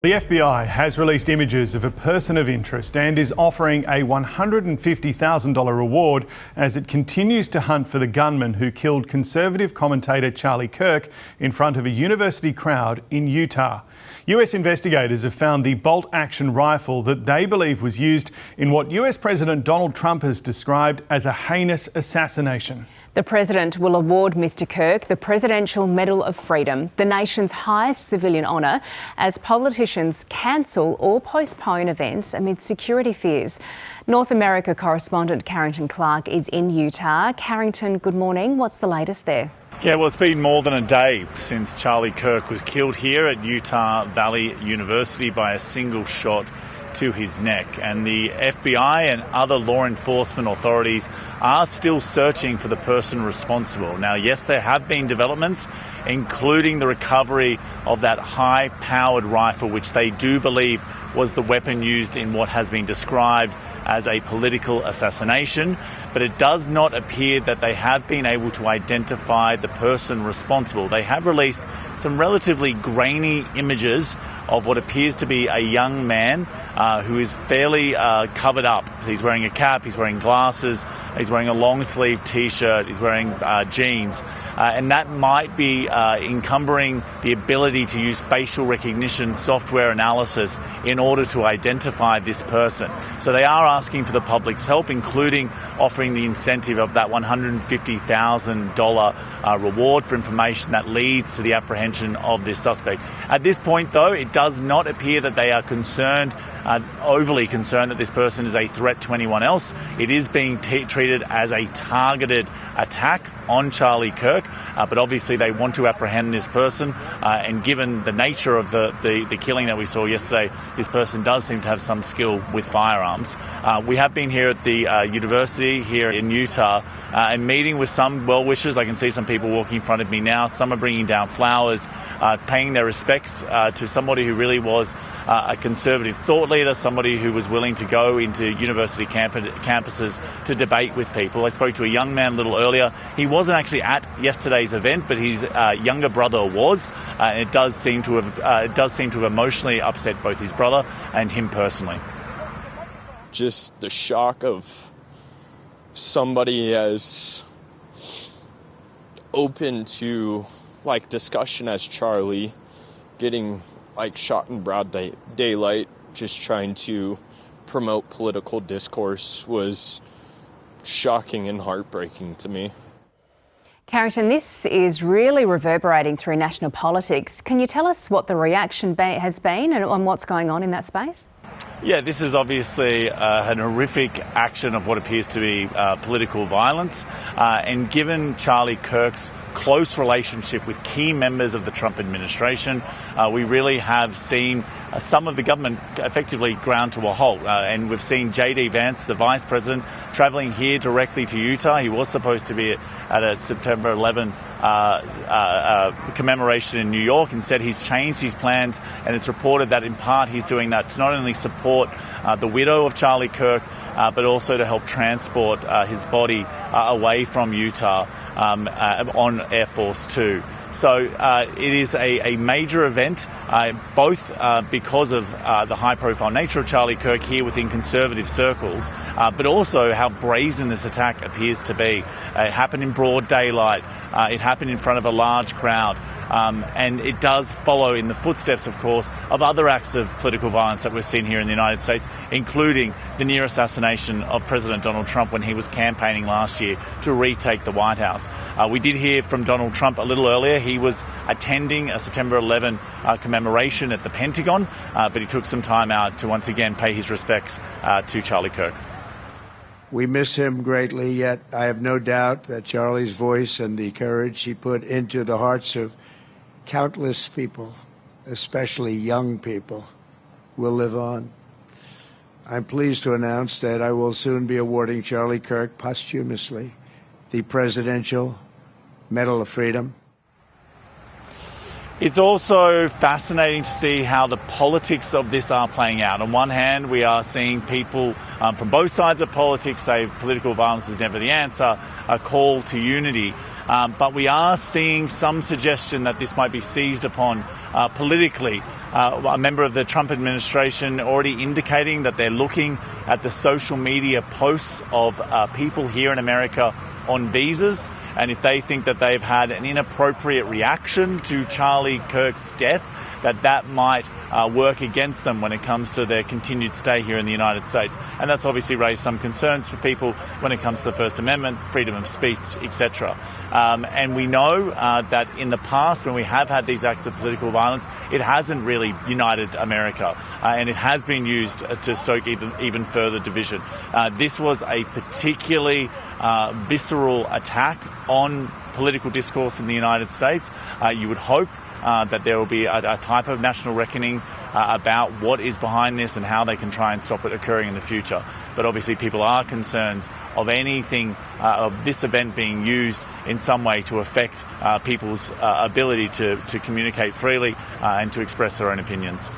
The FBI has released images of a person of interest and is offering a $150,000 reward as it continues to hunt for the gunman who killed conservative commentator Charlie Kirk in front of a university crowd in Utah. US investigators have found the bolt-action rifle that they believe was used in what US President Donald Trump has described as a heinous assassination. The President will award Mr Kirk the Presidential Medal of Freedom, the nation's highest civilian honour, as politicians cancel or postpone events amid security fears. North America correspondent Carrington Clark is in Utah. Carrington, good morning. What's the latest there? Yeah, well, it's been more than a day since Charlie Kirk was killed here at Utah Valley University by a single shot to his neck, and the FBI and other law enforcement authorities are still searching for the person responsible. Now, yes, there have been developments, including the recovery of that high-powered rifle, which they do believe was the weapon used in what has been described as a political assassination, but it does not appear that they have been able to identify the person responsible. They have released some relatively grainy images of what appears to be a young man who is fairly covered up. He's wearing a cap, he's wearing glasses, he's wearing a long-sleeve T-shirt, he's wearing jeans, and that might be encumbering the ability to use facial recognition software analysis in order to identify this person. So they are asking for the public's help, including offering the incentive of that $150,000 reward for information that leads to the apprehension of this suspect. At this point, though, it does not appear that they are concerned, overly concerned, that this person is a threat to anyone else. It is being treated as a targeted attack on Charlie Kirk, but obviously they want to apprehend this person, and given the nature of the killing that we saw yesterday, this person does seem to have some skill with firearms. We have been here at the university here in Utah and meeting with some well-wishers. I can see some people walking in front of me now. Some are bringing down flowers, paying their respects to somebody who really was a conservative thought leader, somebody who was willing to go into university campuses to debate with people. I spoke to a young man a little earlier. He wasn't actually at yesterday's event, but his younger brother was. It does seem to have emotionally upset both his brother and him personally. Just the shock of somebody as open to discussion as Charlie getting shot in broad daylight, just trying to promote political discourse, was shocking and heartbreaking to me. Carrington, this is really reverberating through national politics. Can you tell us what the reaction has been and what's going on in that space? Yeah, this is obviously an horrific action of what appears to be political violence. And given Charlie Kirk's close relationship with key members of the Trump administration, we really have seen some of the government effectively ground to a halt. And we've seen J.D. Vance, the Vice President, travelling here directly to Utah. He was supposed to be at a September 11 commemoration in New York. Instead, he's changed his plans, and it's reported that in part he's doing that to not only support the widow of Charlie Kirk, but also to help transport his body away from Utah on Air Force 2. So it is a major event, both because of the high-profile nature of Charlie Kirk here within conservative circles, but also how brazen this attack appears to be. It happened in broad daylight. It happened in front of a large crowd. And it does follow in the footsteps, of course, of other acts of political violence that we've seen here in the United States, including the near assassination of President Donald Trump when he was campaigning last year to retake the White House. We did hear from Donald Trump a little earlier. He was attending a September 11 commemoration at the Pentagon, but he took some time out to once again pay his respects to Charlie Kirk. We miss him greatly, yet I have no doubt that Charlie's voice and the courage he put into the hearts of countless people, especially young people, will live on. I'm pleased to announce that I will soon be awarding Charlie Kirk posthumously the Presidential Medal of Freedom. It's also fascinating to see how the politics of this are playing out. On one hand, we are seeing people from both sides of politics say political violence is never the answer, a call to unity. But we are seeing some suggestion that this might be seized upon Politically, a member of the Trump administration already indicating that they're looking at the social media posts of people here in America on visas, and if they think that they've had an inappropriate reaction to Charlie Kirk's death, that might work against them when it comes to their continued stay here in the United States. And that's obviously raised some concerns for people when it comes to the First Amendment, freedom of speech, etc. And we know that in the past, when we have had these acts of political violence, it hasn't really united America, and it has been used to stoke even further division. This was a particularly visceral attack on political discourse in the United States. You would hope that there will be a type of national reckoning about what is behind this and how they can try and stop it occurring in the future. But obviously people are concerned of anything of this event being used in some way to affect people's ability to communicate freely and to express their own opinions.